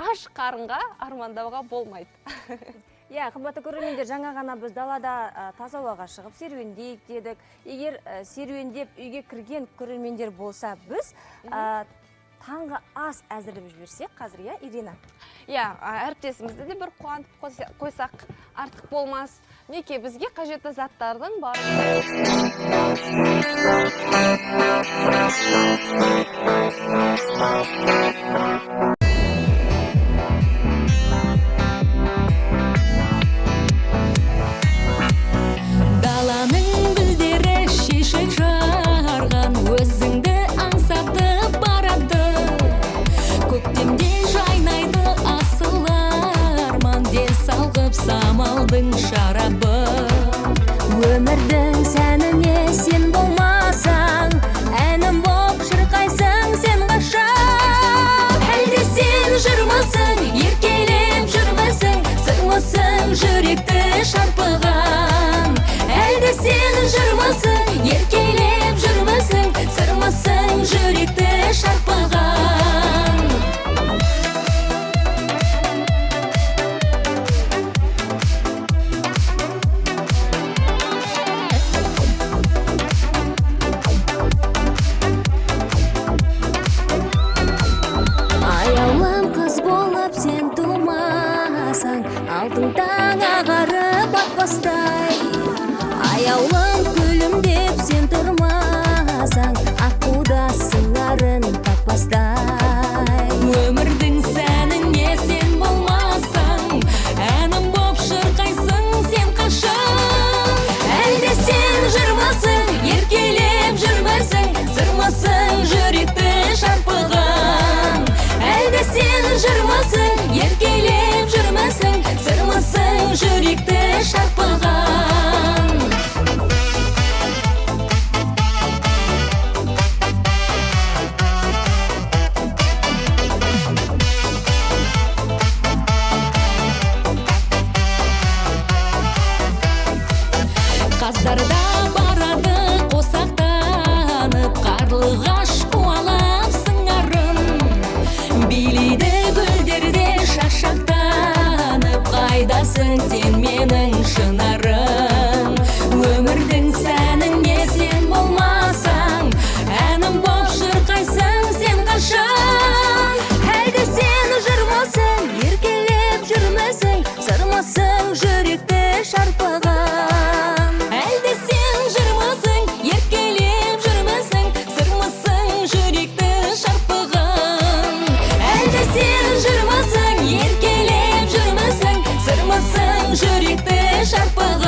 аш қарынға армандауға болмайды. Қымбатты көрермендер, жаңа ғана біз далада таза ауаға шығып серуендейік дедік. Егер серуендеп үйге кірген көрермендер болса, біз таңғы ас әзірлеп жіберсек қазір, Ирина? Әріптесімізді де бір қуантып қойсақ артық болмас. Неке бізге қажетті заттардың бар. Өмірдің сәніне сен болмасаң, әнім боп шырқайсың сен қашан. Әлде сен жүрмісің, еркелеп жүрмісің, сырмысың жүректі шарпыған. Әлде сен жүрмісің, еркелеп жүрмісің, сырмысың жүректі шарпыған. Алтын таң ағарып атпастай, аяулым күлімдеп сен тұрмасаң, аққуда сыңарын таппастай. Өмірдің сәніне сен болмасаң, әнім боп шырқайсың сен қашан. Әлде сен жүрмісің, еркелеп жүрмісің, сырмысың жүректі шарпыған. Әлде сен жүрмісің, еркелеп жүрмісің, сырмысың жүректі шарпыған. Қаздарда барады қосақтанып, қарлығаш қуалап сыңарын, билейді гүлдерде шашақтанып, қайдасың сен менің шынарым. Өмірдің сәніне сен болмасаң, әнім боп шырқайсың сен қашан. Әлде сен жүрмісің, еркелеп жүрмісің, сырмысың жүректі шарпыған. Әлде сен жүрмісің, еркелеп жүрмісің, сырмысың жүректі шарпыған. Әлде сен жүрмісің, еркелеп жүрмісің, сырмысың жүректі шарпыған.